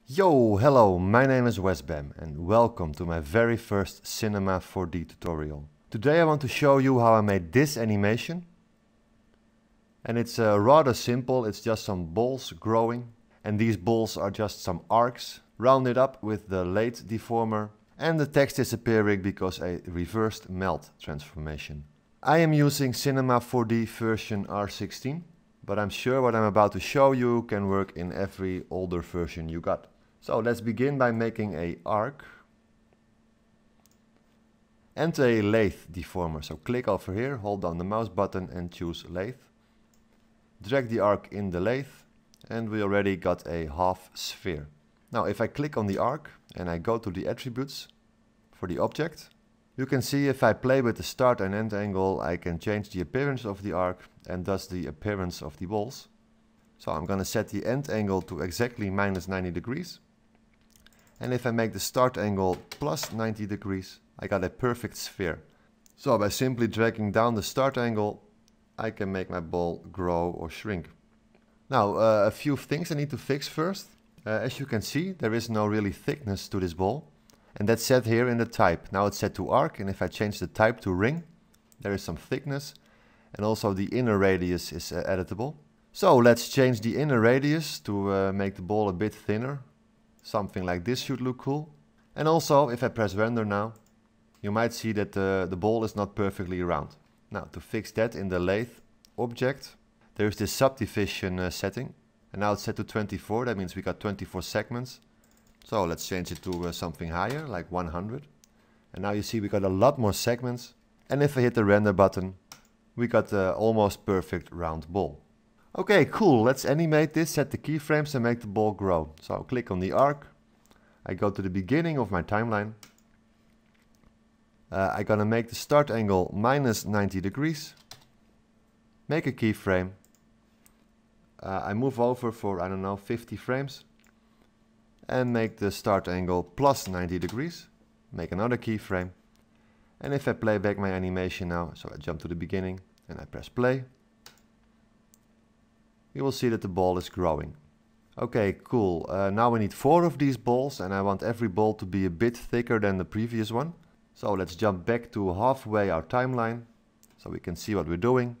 Yo, hello, my name is Westbam and welcome to my very first Cinema 4D tutorial. Today I want to show you how I made this animation. And it's rather simple, it's just some balls growing. And these balls are just some arcs, rounded up with the lathe deformer. And the text is appearing because a reversed melt transformation. I am using Cinema 4D version R16. But I'm sure what I'm about to show you can work in every older version you got. So let's begin by making a arc and a lathe deformer. So click over here, hold down the mouse button and choose lathe. Drag the arc in the lathe and we already got a half sphere. Now if I click on the arc and I go to the attributes for the object, you can see if I play with the start and end angle, I can change the appearance of the arc and thus the appearance of the balls. So I'm going to set the end angle to exactly minus 90 degrees. And if I make the start angle plus 90 degrees, I got a perfect sphere. So by simply dragging down the start angle, I can make my ball grow or shrink. Now a few things I need to fix first. As you can see, there is no really thickness to this ball. And that's set here in the type. Now it's set to arc, and if I change the type to ring, there is some thickness. And also the inner radius is editable. So let's change the inner radius to make the ball a bit thinner. Something like this should look cool. And also, if I press render now, you might see that the ball is not perfectly round. Now, to fix that in the lathe object, there's this subdivision setting. And now it's set to 24, that means we got 24 segments. So let's change it to something higher, like 100. And now you see we got a lot more segments. And if I hit the render button, we got the almost perfect round ball. Okay, cool, let's animate this, set the keyframes and make the ball grow. So click on the arc, I go to the beginning of my timeline. I'm gonna make the start angle minus 90 degrees. Make a keyframe. I move over for, I don't know, 50 frames. And make the start angle plus 90 degrees. Make another keyframe. And if I play back my animation now, so I jump to the beginning and I press play, you will see that the ball is growing. Okay, cool. Now we need 4 of these balls and I want every ball to be a bit thicker than the previous one. So let's jump back to halfway our timeline so we can see what we're doing.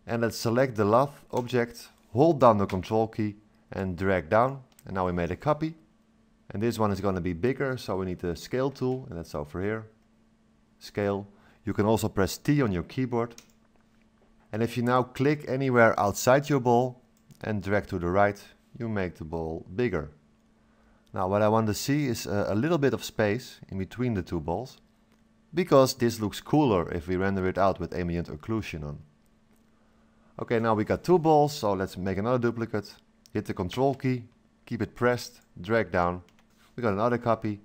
And let's select the lathe object, hold down the control key and drag down. And now we made a copy. And this one is going to be bigger, so we need the scale tool, and that's over here. Scale. You can also press T on your keyboard. And if you now click anywhere outside your ball and drag to the right, you make the ball bigger. Now what I want to see is a little bit of space in between the two balls, because this looks cooler if we render it out with ambient occlusion on. Okay, now we got 2 balls, so let's make another duplicate. Hit the control key, keep it pressed, drag down. We got another copy.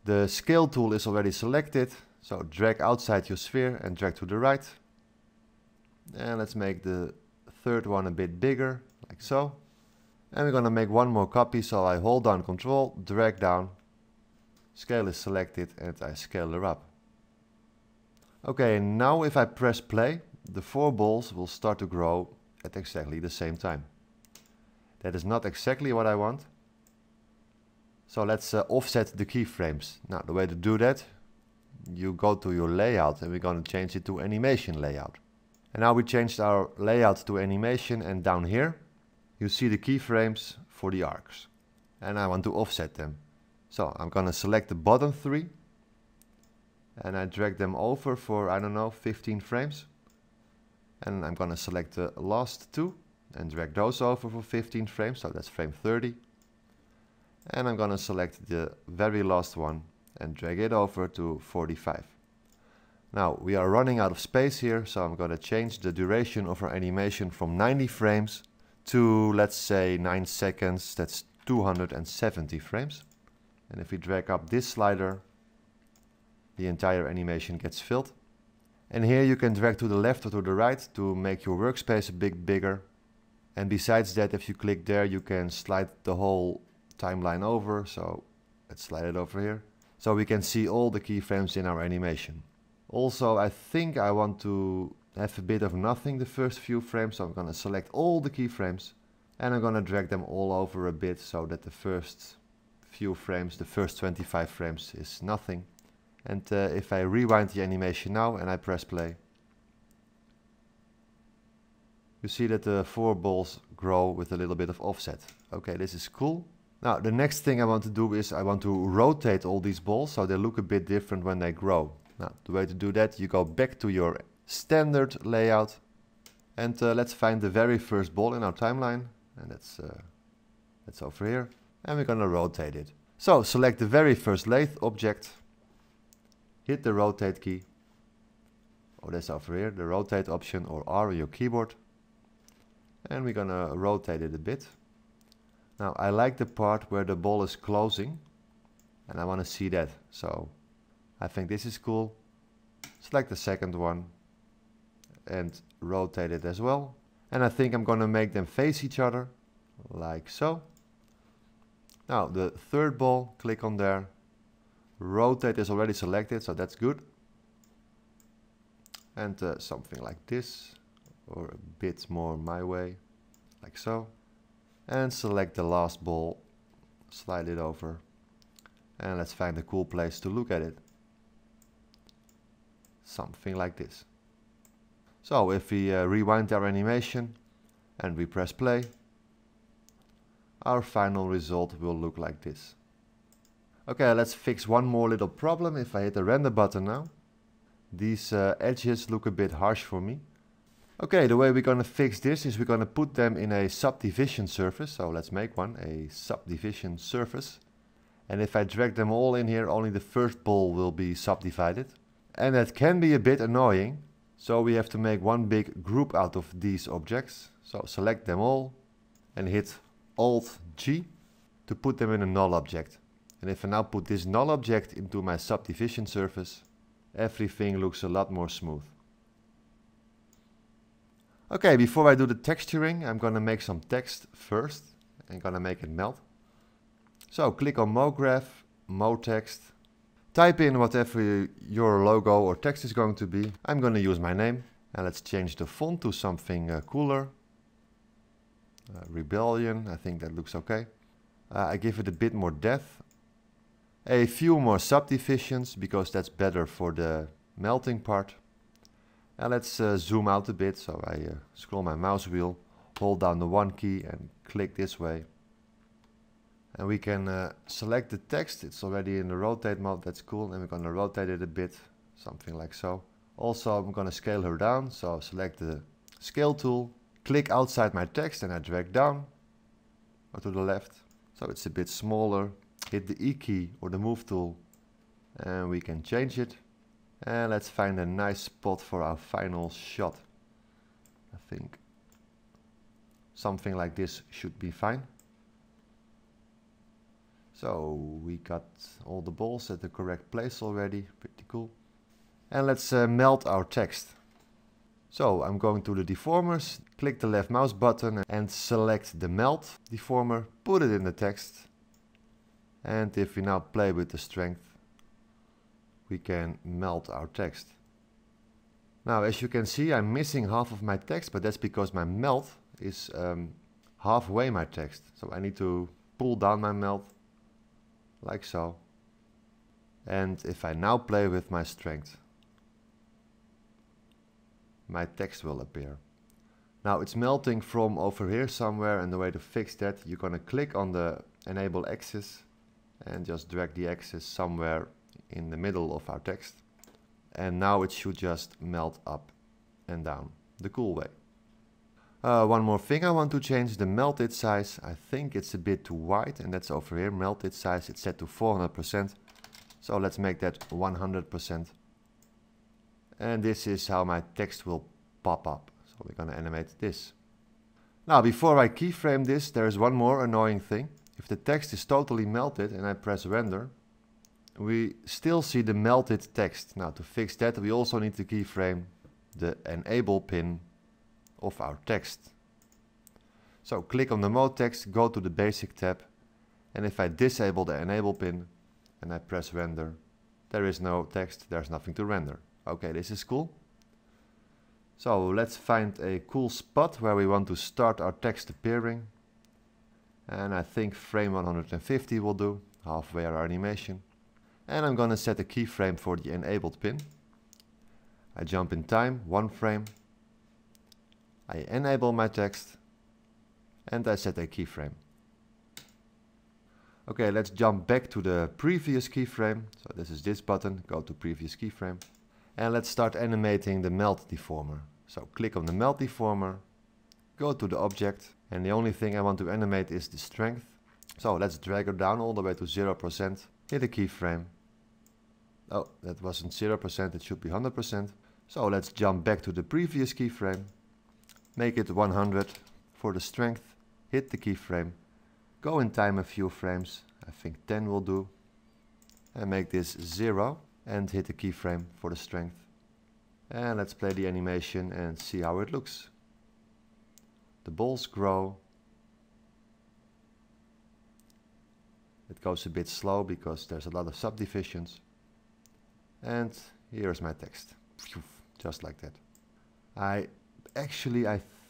The scale tool is already selected, so drag outside your sphere and drag to the right. And let's make the third one a bit bigger, like so. And we're gonna make one more copy, so I hold down control, drag down. Scale is selected and I scale her up. Okay, now if I press play, the 4 balls will start to grow at exactly the same time. That is not exactly what I want. So let's offset the keyframes. Now the way to do that, you go to your layout and we're going to change it to animation layout. And now we changed our layout to animation, and down here you see the keyframes for the arcs. And I want to offset them. So I'm going to select the bottom 3 and I drag them over for, I don't know, 15 frames. And I'm going to select the last 2 and drag those over for 15 frames, so that's frame 30. And I'm going to select the very last one and drag it over to 45. Now we are running out of space here, so I'm going to change the duration of our animation from 90 frames to, let's say, 9 seconds, that's 270 frames. And if we drag up this slider, the entire animation gets filled. And here you can drag to the left or to the right to make your workspace a bit bigger. And besides that, if you click there, you can slide the whole timeline over. So let's slide it over here. So we can see all the keyframes in our animation. Also, I think I want to have a bit of nothing the first few frames. So I'm going to select all the keyframes and I'm going to drag them all over a bit so that the first few frames. The first 25 frames is nothing. And if I rewind the animation now and I press play, you see that the 4 balls grow with a little bit of offset. Okay, this is cool. Now the next thing I want to do is I want to rotate all these balls so they look a bit different when they grow. Now the way to do that, you go back to your standard layout and let's find the very first ball in our timeline, and that's over here, and we're gonna rotate it. So select the very first lathe object, hit the rotate key, oh that's over here, the rotate option, or R on your keyboard, and we're gonna rotate it a bit. Now I like the part where the ball is closing and I want to see that, so I think this is cool. Select the second one and rotate it as well, and I think I'm gonna make them face each other like so. Now the third ball, click on there, rotate is already selected, so that's good, and something like this, or a bit more my way, like so. And select the last ball, slide it over, and let's find a cool place to look at it. Something like this. So if we rewind our animation and we press play, our final result will look like this. Okay, let's fix one more little problem. If I hit the render button now, these edges look a bit harsh for me. Okay, the way we're gonna fix this is we're gonna put them in a subdivision surface. So let's make one, a subdivision surface. And if I drag them all in here, only the first ball will be subdivided. And that can be a bit annoying. So we have to make one big group out of these objects. So select them all and hit Alt-G to put them in a null object. And if I now put this null object into my subdivision surface, everything looks a lot more smooth. Okay, before I do the texturing, I'm gonna make some text first. I'm gonna make it melt. So click on MoGraph, MoText. Type in whatever your logo or text is going to be. I'm gonna use my name. And let's change the font to something cooler. Rebellion, I think that looks okay. I give it a bit more depth. A few more subdivisions, because that's better for the melting part. And let's zoom out a bit, so I scroll my mouse wheel, hold down the 1 key and click this way. And we can select the text, it's already in the rotate mode, that's cool, and we're going to rotate it a bit, something like so. Also I'm going to scale her down, so select the scale tool, click outside my text and I drag down, or to the left, so it's a bit smaller. Hit the E key or the move tool and we can change it. And let's find a nice spot for our final shot. I think something like this should be fine. So we got all the balls at the correct place already, pretty cool. And let's melt our text. So I'm going to the deformers, click the left mouse button and select the melt deformer, put it in the text. And if we now play with the strength, we can melt our text. Now as you can see, I'm missing half of my text, but that's because my melt is halfway my text. So I need to pull down my melt like so. And if I now play with my strength, my text will appear. Now it's melting from over here somewhere, and the way to fix that, you're gonna click on the enable axis and just drag the axis somewhere in the middle of our text. And now it should just melt up and down the cool way. One more thing I want to change, the melted size. I think it's a bit too wide, and that's over here. Melted size, it's set to 400%. So let's make that 100%. And this is how my text will pop up. So we're gonna animate this. Now before I keyframe this, there is one more annoying thing. If the text is totally melted and I press render, we still see the melted text. Now to fix that, we also need to keyframe the enable pin of our text. So click on the mode text, go to the basic tab, and if I disable the enable pin and I press render, there is no text, there's nothing to render. Okay, this is cool. So let's find a cool spot where we want to start our text appearing. And I think frame 150 will do. halfway our animation. And I'm gonna set a keyframe for the enabled pin. I jump in time, 1 frame. I enable my text. And I set a keyframe. Okay, let's jump back to the previous keyframe. So this is this button, go to previous keyframe. And let's start animating the melt deformer. So click on the melt deformer, go to the object, and the only thing I want to animate is the strength. So let's drag her down all the way to 0%, hit a keyframe. Oh, that wasn't 0%, it should be 100%. So let's jump back to the previous keyframe, make it 100 for the strength, hit the keyframe, go in time a few frames, I think 10 will do, and make this 0 and hit the keyframe for the strength. And let's play the animation and see how it looks. The balls grow. It goes a bit slow because there's a lot of subdivisions. And here's my text. Just like that. I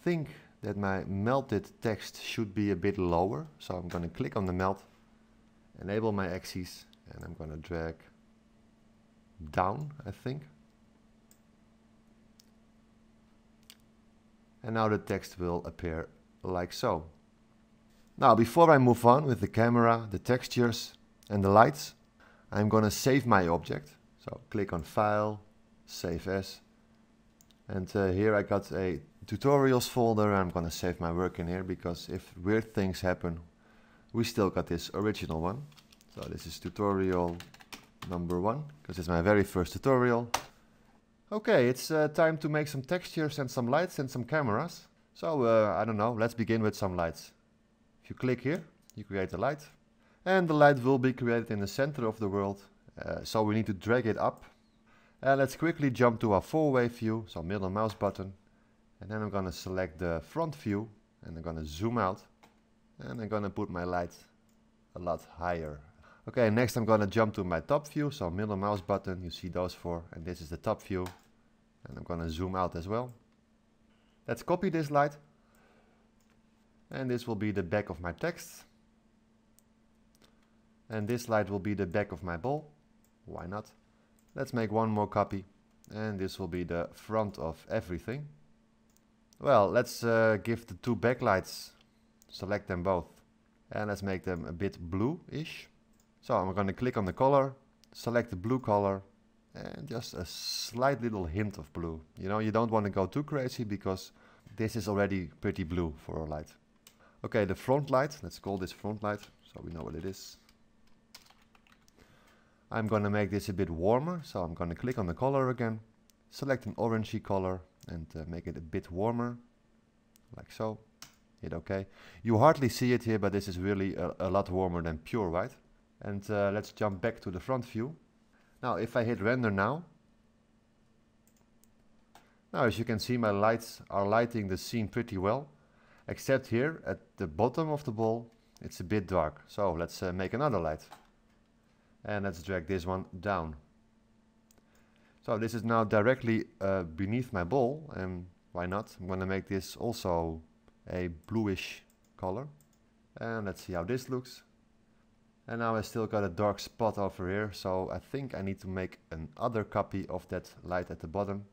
think that my melted text should be a bit lower. So I'm going to click on the melt, enable my axes, and I'm going to drag down, I think. And now the text will appear like so. Now, before I move on with the camera, the textures and the lights, I'm going to save my object. So click on File, Save As. And here I got a tutorials folder. I'm going to save my work in here because if weird things happen, we still got this original one. So this is tutorial number 1 because it's my very first tutorial. Okay, it's time to make some textures and some lights and some cameras. So I don't know, let's begin with some lights. If you click here, you create a light. And the light will be created in the center of the world. So we need to drag it up. Let's quickly jump to our 4-way view, so middle mouse button. And then I'm going to select the front view and I'm going to zoom out. And I'm going to put my light a lot higher. Okay, next I'm going to jump to my top view, so middle mouse button, you see those 4, and this is the top view. And I'm going to zoom out as well. Let's copy this light. And this will be the back of my text. And this light will be the back of my ball. Why not? Let's make one more copy. And this will be the front of everything. Well, let's give the 2 backlights, select them both. And let's make them a bit blue-ish. So I'm going to click on the color, select the blue color, and just a slight little hint of blue. You know, you don't want to go too crazy because this is already pretty blue for a light. Okay, the front light, let's call this front light, so we know what it is. I'm going to make this a bit warmer, so I'm going to click on the color again, select an orangey color, and make it a bit warmer, like so. Hit OK. You hardly see it here, but this is really a lot warmer than pure white. And let's jump back to the front view. Now if I hit render now, as you can see, my lights are lighting the scene pretty well, except here at the bottom of the ball it's a bit dark. So let's make another light and let's drag this one down. So this is now directly beneath my ball, and why not? I'm going to make this also a bluish color, and let's see how this looks. And now I still got a dark spot over here, so I think I need to make another copy of that light at the bottom.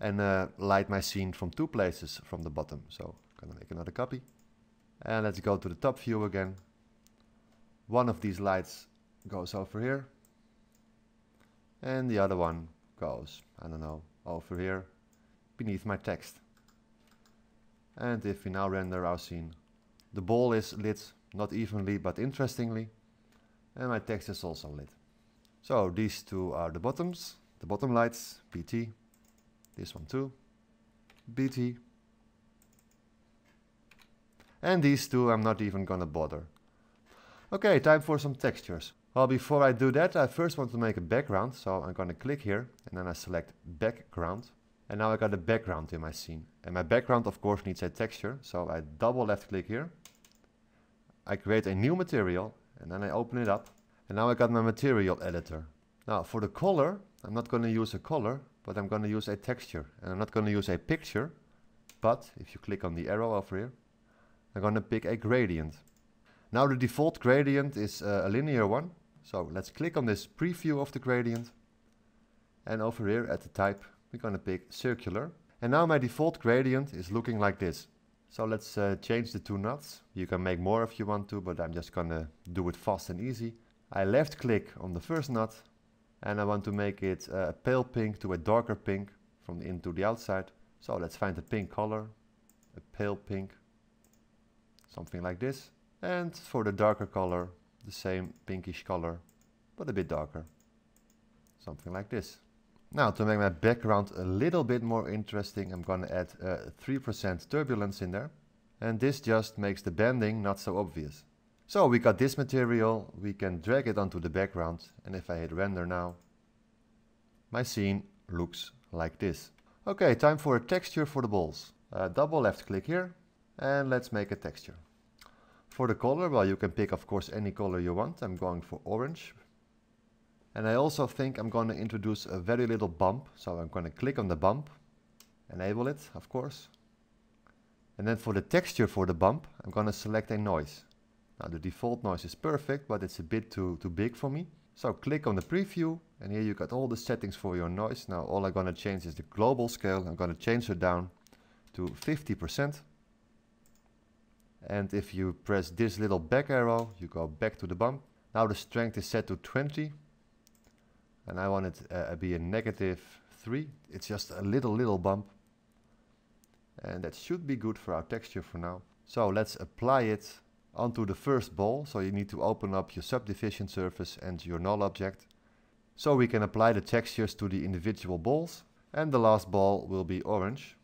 And light my scene from 2 places from the bottom. So I'm gonna make another copy. And let's go to the top view again. One of these lights goes over here. And the other one goes, I don't know, over here, beneath my text. And if we now render our scene, the ball is lit. Not evenly, but interestingly. And my text is also lit. So these 2 are the bottoms. The bottom lights, BT. This one too, BT. And these 2 I'm not even gonna bother. Okay, time for some textures. Well, before I do that, I first want to make a background. So I'm gonna click here and then I select background. And now I got a background in my scene. And my background of course needs a texture. So I double left click here. I create a new material and then I open it up. And now I got my material editor. Now for the color, I'm not going to use a color, but I'm going to use a texture. And I'm not going to use a picture, but if you click on the arrow over here, I'm going to pick a gradient. Now the default gradient is a linear one. So let's click on this preview of the gradient. And over here at the type, we're going to pick circular. And now my default gradient is looking like this. So let's change the two nuts. You can make more if you want to, but I'm just going to do it fast and easy. I left click on the first nut. And I want to make it a pale pink to a darker pink from the in to the outside. So let's find a pink color, a pale pink, something like this. And for the darker color, the same pinkish color, but a bit darker, something like this. Now to make my background a little bit more interesting, I'm going to add 3% turbulence in there. And this just makes the bending not so obvious. So we got this material, we can drag it onto the background, and if I hit render now, my scene looks like this. Okay, time for a texture for the balls. Double left click here, and let's make a texture. For the color, well, you can pick of course any color you want. I'm going for orange. And I also think I'm going to introduce a very little bump, so I'm going to click on the bump, enable it of course. And then for the texture for the bump, I'm going to select a noise. Now the default noise is perfect, but it's a bit too big for me. So click on the preview, and here you got all the settings for your noise. Now all I'm going to change is the global scale. I'm going to change it down to 50%. And if you press this little back arrow, you go back to the bump. Now the strength is set to 20. And I want it to be a -3. It's just a little bump. And that should be good for our texture for now. So let's apply it onto the first ball. So you need to open up your subdivision surface and your null object. So we can apply the textures to the individual balls. And the last ball will be orange,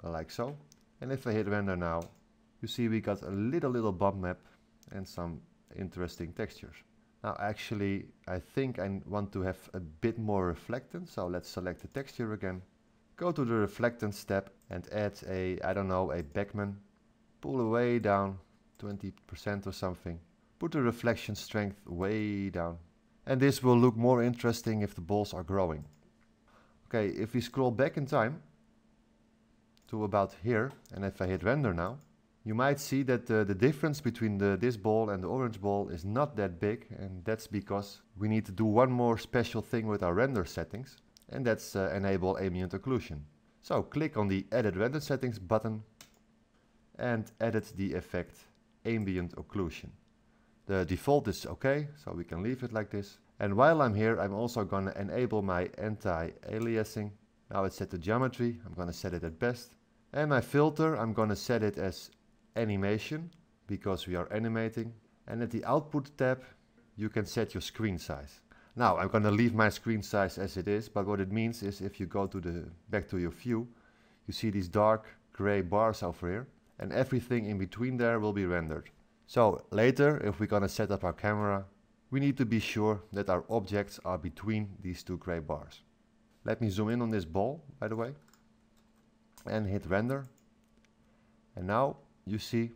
like so. And if I hit render now, you see we got a little bump map and some interesting textures. Now actually I think I want to have a bit more reflectance, so let's select the texture again. Go to the reflectance tab and add a, I don't know, a Beckman. Pull it way down, 20% or something. Put the reflection strength way down. And this will look more interesting if the balls are growing. Okay, if we scroll back in time to about here, and if I hit render now, you might see that the difference between this ball and the orange ball is not that big, and that's because we need to do one more special thing with our render settings, and that's enable ambient occlusion. So click on the Edit Render Settings button and edit the effect Ambient Occlusion. The default is okay, so we can leave it like this. And while I'm here, I'm also going to enable my anti-aliasing. Now it's set to geometry, I'm going to set it at best. And my filter, I'm going to set it as animation, because we are animating. And at the output tab, you can set your screen size. Now I'm going to leave my screen size as it is, but what it means is if you go to back to your view, you see these dark gray bars over here, and everything in between there will be rendered. So later, if we're going to set up our camera, we need to be sure that our objects are between these two gray bars. Let me zoom in on this ball, by the way, and hit render. And now you see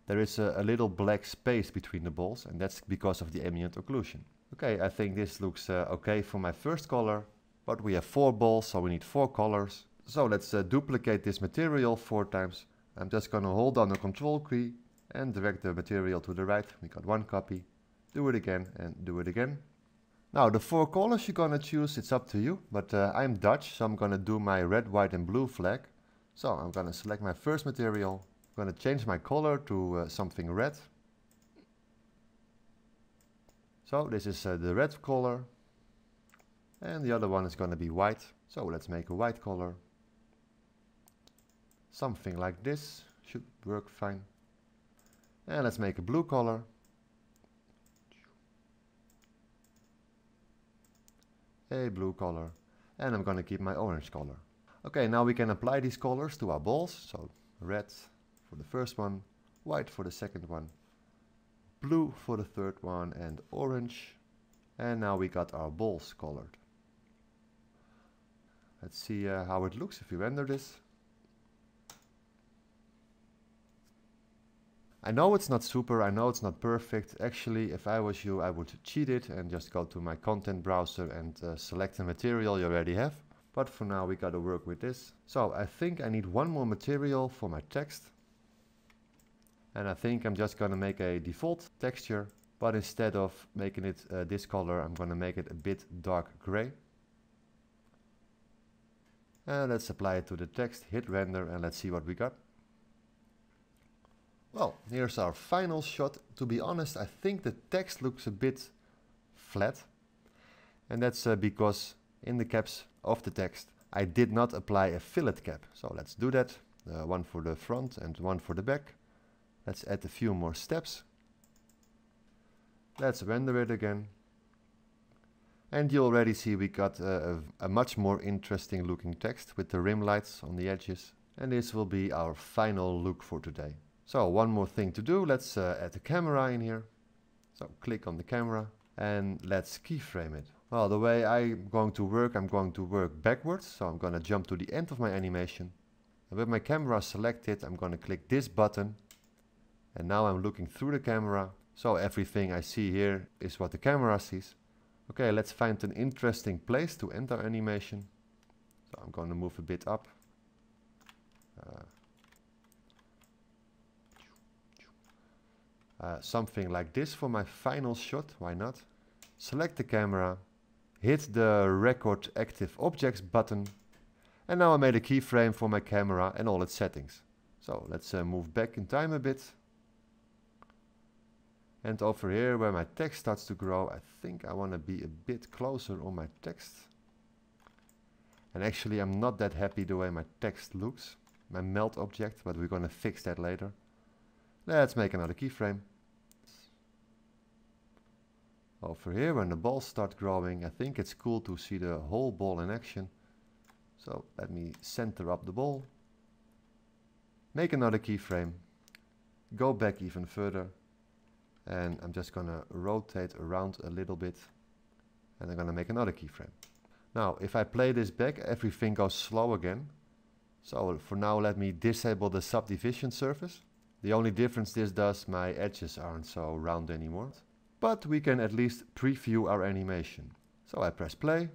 there is a little black space between the balls, and that's because of the ambient occlusion. Okay, I think this looks okay for my first color, but we have 4 balls, so we need 4 colors. So let's duplicate this material 4 times. I'm just going to hold down the control key and drag the material to the right. We got 1 copy. Do it again and do it again. Now the 4 colors you're going to choose, it's up to you, but I'm Dutch, so I'm going to do my red, white and blue flag. So I'm going to select my first material. I'm going to change my color to something red. So this is the red color, and the other one is going to be white. So let's make a white color. Something like this should work fine. And let's make a blue color. A blue color. And I'm going to keep my orange color. Okay, now we can apply these colors to our balls. So red for the first one, white for the second one, blue for the third one, and orange. And now we got our balls colored. Let's see how it looks if we render this. I know it's not super, I know it's not perfect. Actually, if I was you, I would cheat it and just go to my content browser and select the material you already have. But for now we gotta work with this. So I think I need one more material for my text. And I think I'm just gonna make a default texture, but instead of making it this color, I'm gonna make it a bit dark gray. And let's apply it to the text, hit render, and let's see what we got. Well, here's our final shot. To be honest, I think the text looks a bit flat. And that's because in the caps of the text, I did not apply a fillet cap. So let's do that. One for the front and one for the back. Let's add a few more steps. Let's render it again. And you already see we got a much more interesting looking text with the rim lights on the edges. And this will be our final look for today. So one more thing to do, let's add the camera in here. So click on the camera and let's keyframe it. Well, the way I'm going to work backwards. So I'm going to jump to the end of my animation. And with my camera selected, I'm going to click this button. And now I'm looking through the camera. So everything I see here is what the camera sees. Okay, let's find an interesting place to end our animation. So I'm going to move a bit up. Something like this for my final shot, why not? Select the camera, hit the Record Active Objects button, and now I made a keyframe for my camera and all its settings. So let's move back in time a bit. And over here where my text starts to grow, I think I want to be a bit closer on my text. And actually I'm not that happy the way my text looks, my melt object, but we're going to fix that later. Let's make another keyframe. Over here, when the balls start growing, I think it's cool to see the whole ball in action. So let me center up the ball. Make another keyframe. Go back even further. And I'm just gonna rotate around a little bit. And I'm gonna make another keyframe. Now, if I play this back, everything goes slow again. So for now, let me disable the subdivision surface. The only difference this does, my edges aren't so round anymore. But we can at least preview our animation. So I press play.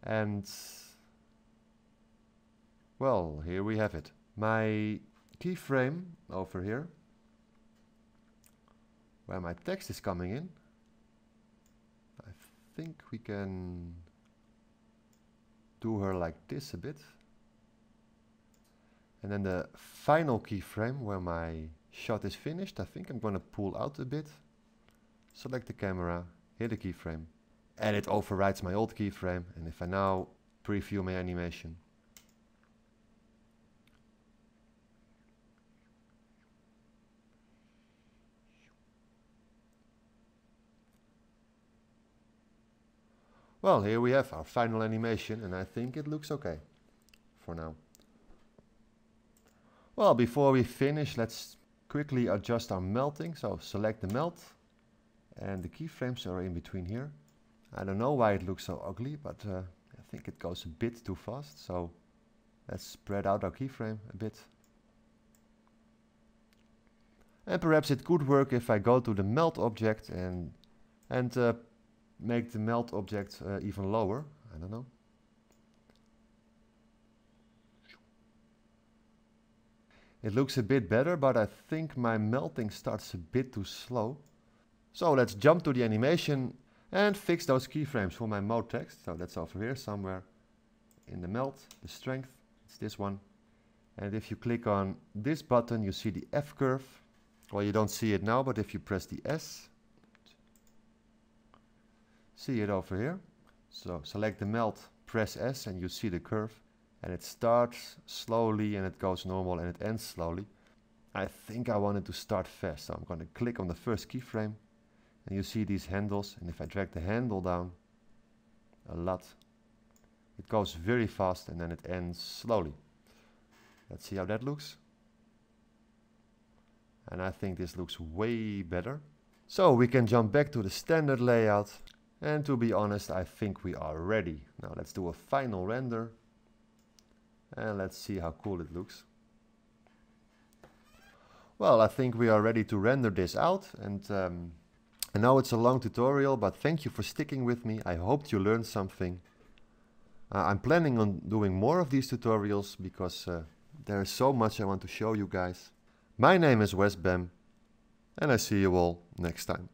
And well, here we have it. My keyframe over here, where my text is coming in. I think we can do her like this a bit. And then the final keyframe where my shot is finished, I think I'm going to pull out a bit. Select the camera, hit a keyframe. And it overrides my old keyframe. And if I now preview my animation. Well, here we have our final animation, and I think it looks okay for now. Well, before we finish, let's quickly adjust our melting. So select the melt, and the keyframes are in between here. I don't know why it looks so ugly, but I think it goes a bit too fast. So let's spread out our keyframe a bit. And perhaps it could work if I go to the melt object and make the melt object even lower. I don't know. It looks a bit better, but I think my melting starts a bit too slow. So let's jump to the animation and fix those keyframes for my mode text. So that's over here somewhere in the melt, the strength, it's this one. And if you click on this button, you see the F curve. Well, you don't see it now, but if you press the S, see it over here. So select the melt, press S, and you see the curve. And it starts slowly and it goes normal and it ends slowly. I think I wanted to start fast, so I'm going to click on the first keyframe. And you see these handles, and if I drag the handle down a lot, it goes very fast and then it ends slowly. Let's see how that looks. And I think this looks way better. So we can jump back to the standard layout. And to be honest, I think we are ready. Now let's do a final render. And let's see how cool it looks. Well, I think we are ready to render this out. And I know it's a long tutorial, but thank you for sticking with me. I hoped you learned something. I'm planning on doing more of these tutorials because there is so much I want to show you guys. My name is Westbam, and I see you all next time.